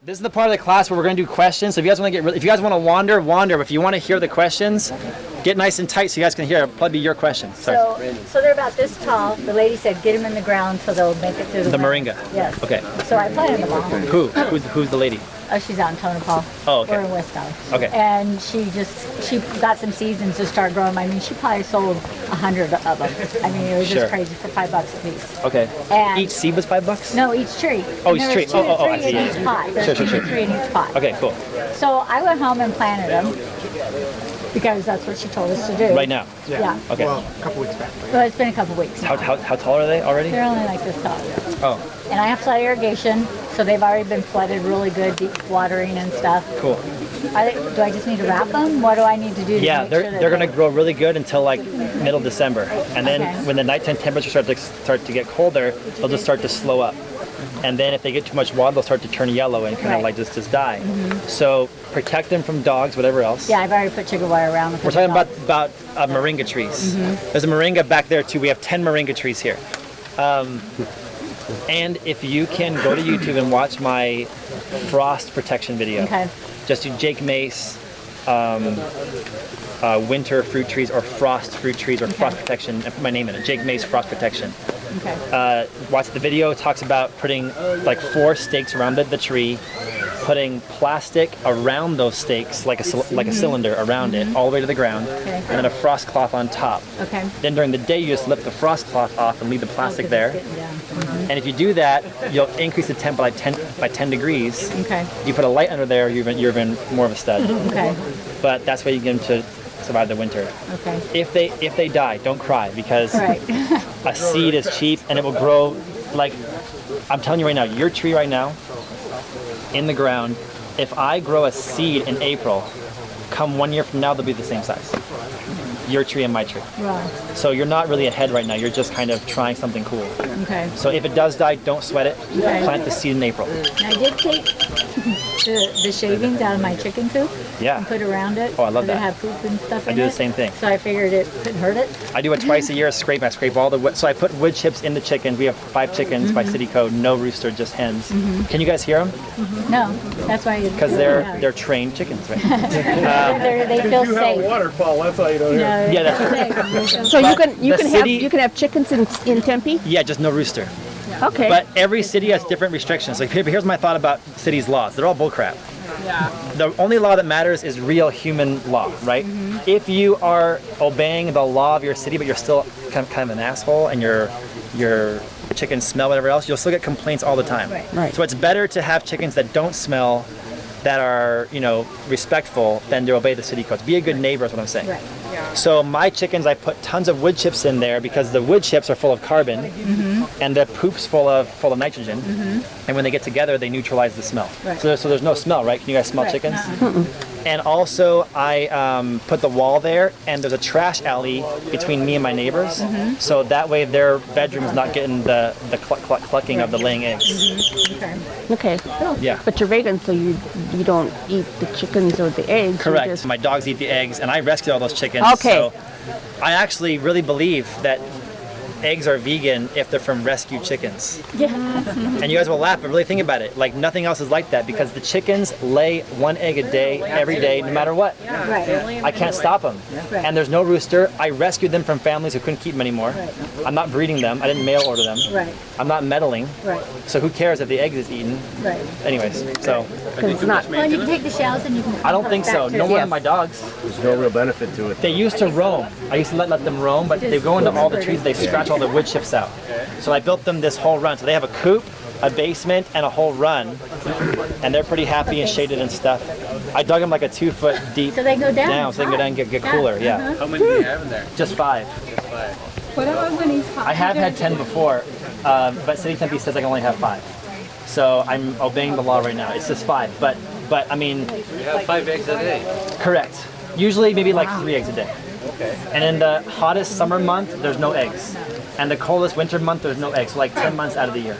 This is the part of the class where we're going to do questions. So if you guys want to if you guys want to wander. But if you want to hear the questions, get nice and tight so you guys can hear. It'll probably be your questions. So they're about this tall. The lady said, get them in the ground so they'll make it through the moringa. Yes. Okay. So I planted them all. Who's the lady? Oh, she's out in Tonopah. Oh, okay. We're in West Valley. Okay. And she got some seeds and just started growing them. I mean, she probably sold 100 of them. I mean, it was just crazy for $5 a piece. Okay. And each seed was $5? No, each tree. Oh, each tree. Oh, I see. Three in each pot. There's Sure. three in each pot. Okay, cool. So I went home and planted them because that's what she told us to do. Right now? Yeah. Okay. Well, a couple weeks back. Well, it's been a couple weeks now. How tall are they already? They're only like this tall. Oh. And I have flood irrigation, so they've already been flooded really good, deep watering and stuff. Cool. Do I just need to wrap them? What do I need to do to Yeah, make sure that they're going to grow really good until like middle December, and then when the nighttime temperatures start to get colder, they'll just start to slow up. And then if they get too much water, they'll start to turn yellow and kind of like just die. So protect them from dogs, whatever else. Yeah, I've already put chicken wire around them. We're talking about moringa trees. There's a moringa back there too. We have 10 moringa trees here. And if you can go to YouTube and watch my frost protection video. Okay. Just do Jake Mace, winter fruit trees or frost fruit trees or frost protection. I put my name in it. Jake Mace frost protection. Okay. Watch the video. It talks about putting like 4 stakes around the tree, putting plastic around those stakes like a cylinder around it all the way to the ground, and then a frost cloth on top. Okay. Then during the day you just lift the frost cloth off and leave the plastic there. And if you do that, you'll increase the temp by 10 degrees. Okay. You put a light under there, you're even more of a stud. Okay. But that's why you get them to survive the winter. Okay. If they die, don't cry, because Right. a seed is cheap and it will grow. Like I'm telling you right now, your tree right now in the ground, if I grow a seed in April, come 1 year from now they'll be the same size. Your tree and my tree. Right. So you're not really ahead right now, you're just kind of trying something cool. Okay. So if it does die, don't sweat it. Okay. Plant the seed in April. I did take the shavings out of my chicken coop Yeah. and put around it. Oh, I love so that. They have poop and stuff I in do it. the same thing. So I figured it couldn't hurt it. I do it twice a year. I scrape all the wood. So I put wood chips in the chickens. We have 5 chickens by city code. No rooster, just hens. Can you guys hear them? No, that's why. Because they're trained chickens, right? They feel You have a safe. waterfall, that's how you don't hear. No, Yeah, that's So the city- you can have chickens in Tempe? Yeah, just no rooster. Okay. But every city has different restrictions. Like here's my thought about cities' laws. They're all bullcrap. Yeah. The only law that matters is real human law, right? If you are obeying the law of your city, but you're still kind of an asshole and your chickens smell, whatever else, you'll still get complaints all the time. Right. So it's better to have chickens that don't smell, that are, respectful, than to obey the city codes. Be a good neighbor is what I'm saying. Right. So my chickens, I put tons of wood chips in there because the wood chips are full of carbon and the poop's full of nitrogen. And when they get together, they neutralize the smell. Right. So there's no smell, right? Can you guys smell Right. chickens? And also I put the wall there, and there's a trash alley between me and my neighbors. So that way their bedroom's not getting the clucking of the laying eggs. Okay. Yeah. But you're vegan, so you don't eat the chickens or the eggs. you Correct. just- My dogs eat the eggs, and I rescued all those chickens. Okay. So I actually really believe that eggs are vegan if they're from rescued chickens. Yeah. And you guys will laugh, but really think about it. Like nothing else is like that, because the chickens lay 1 egg a day, every day, no matter what. Right. I can't stop them. Right. And there's no rooster. I rescued them from families who couldn't keep them anymore. Right. I'm not breeding them. I didn't mail order them. Right. I'm not meddling. Right. So who cares if the egg is eaten? Right. Anyways, so It's not. Well, and you can take the shells and you can. I don't think so. No one of my dogs. There's no real benefit to it. They used to roam. I used to let them roam, but they go into all the trees, they scratch all the wood chips out. So I built them this whole run. So they have a coop, a basement, and a whole run. And they're pretty happy and shaded and stuff. I dug them like a 2 foot deep So they go down. so they can go down and get cooler, yeah. How many do you have in there? Just 5. What about when he's hot? I have had 10 before, but City Tempe says I can only have 5. So I'm obeying the law right now. It's just 5, but I mean, You have 5 eggs a day. correct. Usually maybe like 3 eggs a day. And in the hottest summer month, there's no eggs. And the coldest winter month, there's no eggs. So like 10 months out of the year.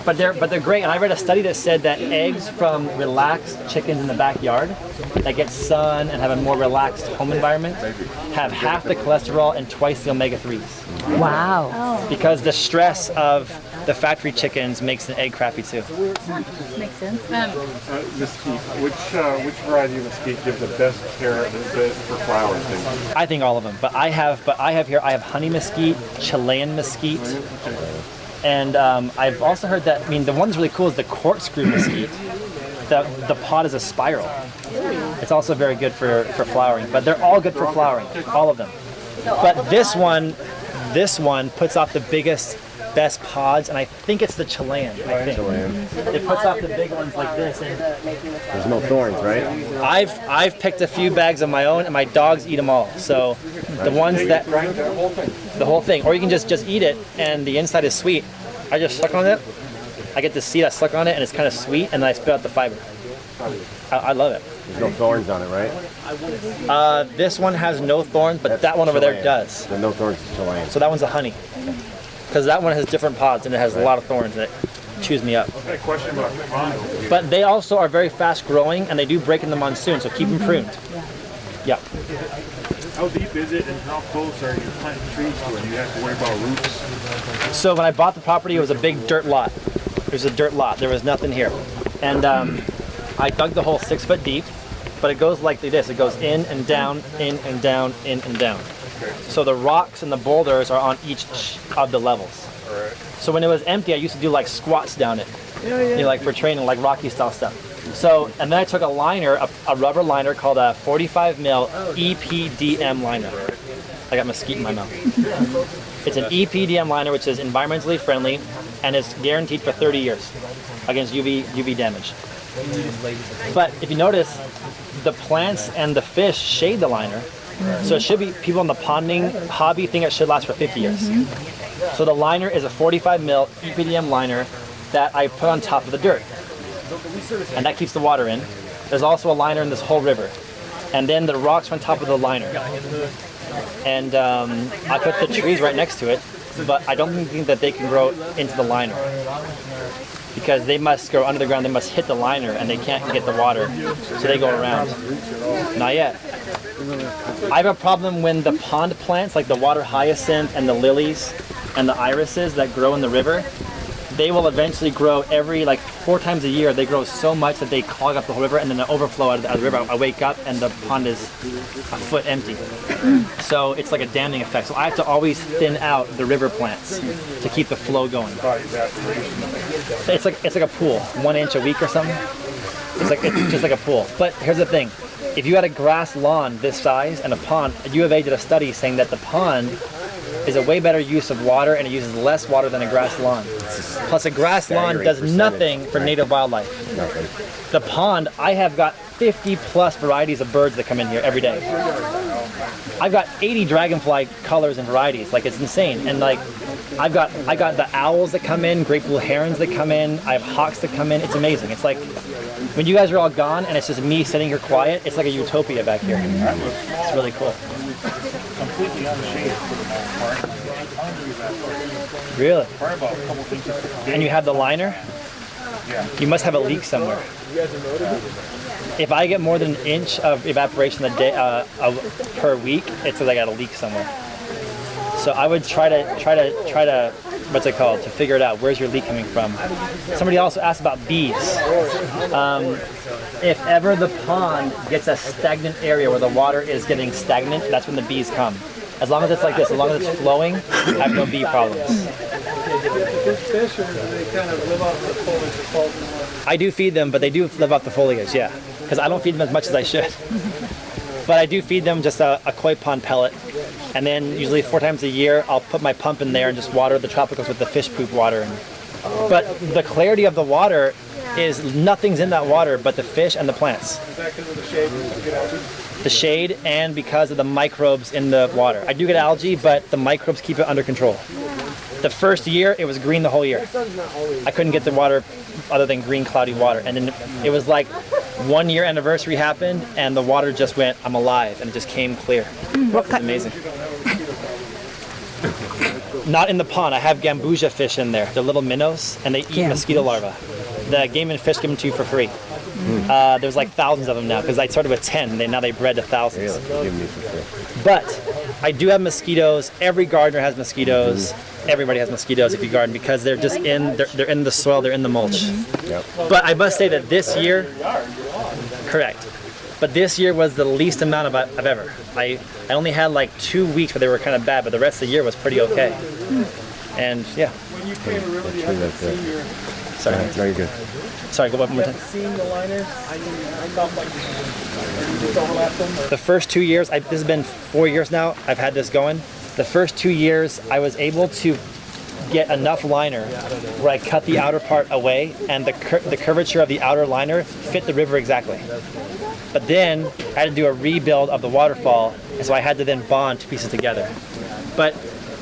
But they're great. And I read a study that said that eggs from relaxed chickens in the backyard that get sun and have a more relaxed home environment have half the cholesterol and twice the omega-3s. Wow. Because the stress of the factory chickens makes the egg crappy too. Makes sense. Mesquite. Which variety of mesquite gives the best carrot for flowers? I think all of them, but I have honey mesquite, Chilean mesquite, and I've also heard that. I mean, the one that's really cool is the corkscrew mesquite. The pod is a spiral. It's also very good for flowering, but they're all good for flowering, all of them. But this one puts off the biggest, best pods, and I think it's the Chilean. I think it puts off the big ones like this. And There's no thorns, right? I've picked a few bags of my own, and my dogs eat them all. So the ones that the whole thing, or you can just eat it, and the inside is sweet. I just suck on it. I get the seed, I suck on it, and it's kind of sweet, and then I spit out the fiber. I love it. There's no thorns on it, right? This one has no thorns, but that one over there does. The no thorns is Chilean. So that one's a honey. Because that one has different pods, and it has a lot of thorns, and it chews me up. I question about But they also are very fast growing, and they do break in the monsoon, so keep them pruned. Yeah. How deep is it, and how close are you planting trees to it? You have to worry about roots. So when I bought the property, it was a big dirt lot. It was a dirt lot. There was nothing here. And I dug the hole 6 foot deep, but it goes like this. It goes in and down, in and down, in and down. So the rocks and the boulders are on each of the levels. So when it was empty, I used to do like squats down it. You know, like for training, like Rocky style stuff. So, and then I took a liner, a rubber liner called a 45 mil EPDM liner. I got mesquite in my mouth. It's an EPDM liner, which is environmentally friendly, and it's guaranteed for 30 years against UV damage. But if you notice, the plants and the fish shade the liner, so it should be, people in the ponding hobby think it should last for 50 years. So the liner is a 45 mil EPDM liner that I put on top of the dirt, and that keeps the water in. There's also a liner in this whole river, and then the rocks are on top of the liner. And I put the trees right next to it, but I don't think that they can grow into the liner because they must grow under the ground. They must hit the liner, and they can't get the water, so they go around. Not yet. I have a problem when the pond plants, like the water hyacinth and the lilies and the irises that grow in the river, they will eventually grow every, like 4 times a year. They grow so much that they clog up the whole river, and then they overflow out of the river. I wake up and the pond is a foot empty. So it's like a damming effect. So I have to always thin out the river plants to keep the flow going. It's like a pool, 1 inch a week or something. It's just like a pool. But here's the thing. If you had a grass lawn this size and a pond, U of A did a study saying that the pond is a way better use of water, and it uses less water than a grass lawn. Plus a grass lawn does nothing for native wildlife. The pond, I have got 50 plus varieties of birds that come in here every day. I've got 80 dragonfly colors and varieties, like it's insane. And like I got the owls that come in, great blue herons that come in, I have hawks that come in. It's amazing. It's like when you guys are all gone and it's just me sitting here quiet, it's like a utopia back here. It's really cool. Completely unshaded for the most part. Really? Probably about a couple inches a day. And you have the liner? Yeah. You must have a leak somewhere. If I get more than an inch of evaporation a day per week, it's because I got a leak somewhere. So I would try to what's it called, to figure it out. Where's your leak coming from? Somebody also asked about bees. If ever the pond gets a stagnant area where the water is getting stagnant, that's when the bees come. As long as it's like this, as long as it's flowing, I have no bee problems. Fish, or do they kind of live off the foliage? I do feed them, but they do live off the foliage, yeah. Because I don't feed them as much as I should. But I do feed them just a koi pond pellet. And then usually 4 times a year, I'll put my pump in there and just water the tropicals with the fish poop water. But the clarity of the water is nothing's in that water but the fish and the plants. Is that because of the shade? You get algae? The shade and because of the microbes in the water. I do get algae, but the microbes keep it under control. The first year, it was green the whole year. I couldn't get the water other than green, cloudy water. And then it was like 1 year anniversary happened, and the water just went, I'm alive, and it just came clear. It's amazing. Not in the pond. I have gambusia fish in there. They're little minnows, and they eat mosquito larvae. The Game and Fish give them to you for free. There's like thousands of them now, because I started with 10, and now they bred to thousands. But I do have mosquitoes. Every gardener has mosquitoes. Everybody has mosquitoes if you garden because they're just they're in the soil, they're in the mulch. Yep. But I must say that this year, correct. But this year was the least amount I've ever. I only had like 2 weeks where they were kind of bad, but the rest of the year was pretty okay. And yeah. When you came to really That's it. see your Sorry. No, you're good. Sorry, go one more time. seeing the liner, I felt like you just overlapped them. Or The first 2 years, this has been 4 years now, I've had this going. The first 2 years, I was able to get enough liner where I cut the outer part away and the curvature of the outer liner fit the river exactly. But then I had to do a rebuild of the waterfall, and so I had to then bond 2 pieces together. But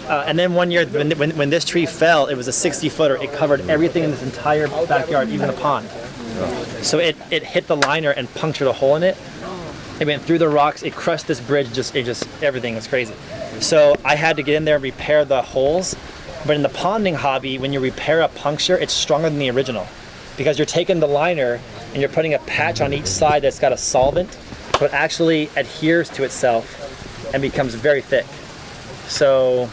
and then one year when this tree fell, it was a 60-footer. It covered everything in this entire backyard, even the pond. So it hit the liner and punctured a hole in it. It went through the rocks. It crushed this bridge. Everything was crazy. So I had to get in there and repair the holes. But in the ponding hobby, when you repair a puncture, it's stronger than the original, because you're taking the liner and you're putting a patch on each side that's got a solvent, so it actually adheres to itself and becomes very thick. So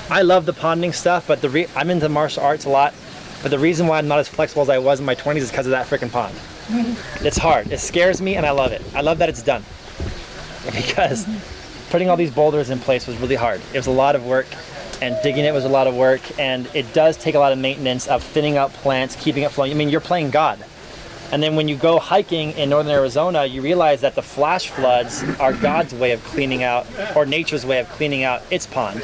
I love the ponding stuff, but I'm into martial arts a lot. But the reason why I'm not as flexible as I was in my 20s is because of that freaking pond. It's hard. It scares me, and I love it. I love that it's done, because putting all these boulders in place was really hard. It was a lot of work, and digging it was a lot of work, and it does take a lot of maintenance of thinning out plants, keeping it flowing. I mean, you're playing God. And then when you go hiking in northern Arizona, you realize that the flash floods are God's way of cleaning out, or nature's way of cleaning out its pond.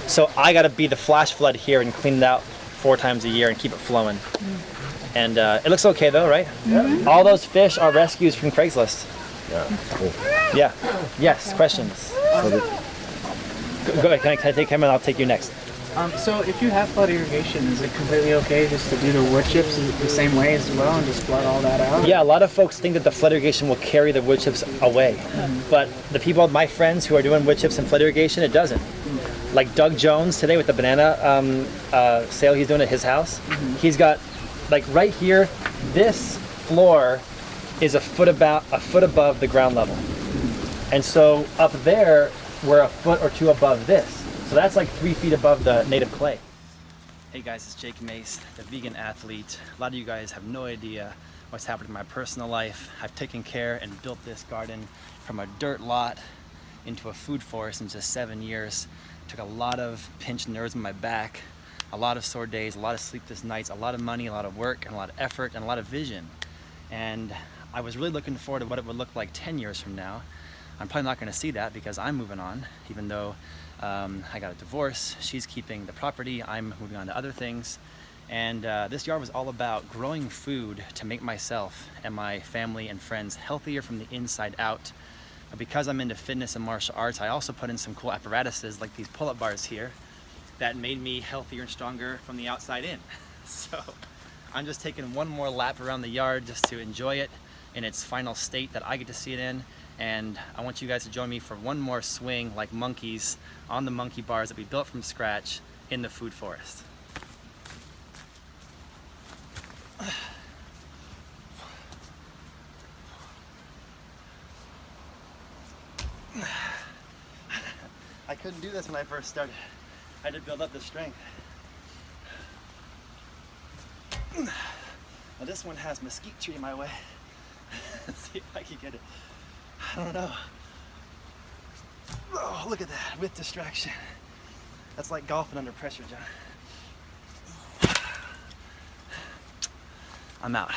So I got to be the flash flood here and clean it out 4 times a year and keep it flowing. And it looks okay though, right? Yeah. All those fish are rescues from Craigslist. Yeah. Cool. Yeah. Yes. Questions? So Go ahead. Can I take him and I'll take you next? So if you have flood irrigation, is it completely okay just to do the wood chips the same way as well and just flood all that out? Yeah, a lot of folks think that the flood irrigation will carry the wood chips away. But the people, my friends who are doing wood chips and flood irrigation, it doesn't. Like Doug Jones today with the banana sale he's doing at his house. He's got, like right here, this floor is a foot above the ground level. And so up there, we're a foot or 2 above this. So that's like 3 feet above the native clay. Hey guys, it's Jake Mace, the vegan athlete. A lot of you guys have no idea what's happened in my personal life. I've taken care and built this garden from a dirt lot into a food forest in just 7 years. Took a lot of pinched nerves in my back, a lot of sore days, a lot of sleepless nights, a lot of money, a lot of work, and a lot of effort, and a lot of vision. And I was really looking forward to what it would look like 10 years from now. I'm probably not going to see that because I'm moving on, even though I got a divorce. She's keeping the property. I'm moving on to other things. And this yard was all about growing food to make myself and my family and friends healthier from the inside out. But because I'm into fitness and martial arts, I also put in some cool apparatuses like these pull-up bars here that made me healthier and stronger from the outside in. So I'm just taking one more lap around the yard just to enjoy it in its final state that I get to see it in. And I want you guys to join me for one more swing like monkeys on the monkey bars that we built from scratch in the food forest. I couldn't do this when I first started. I had to build up the strength. Now this one has mesquite tree in my way. Let's see if I can get it. I don't know. Oh, look at that, with distraction. That's like golfing under pressure, John. I'm out.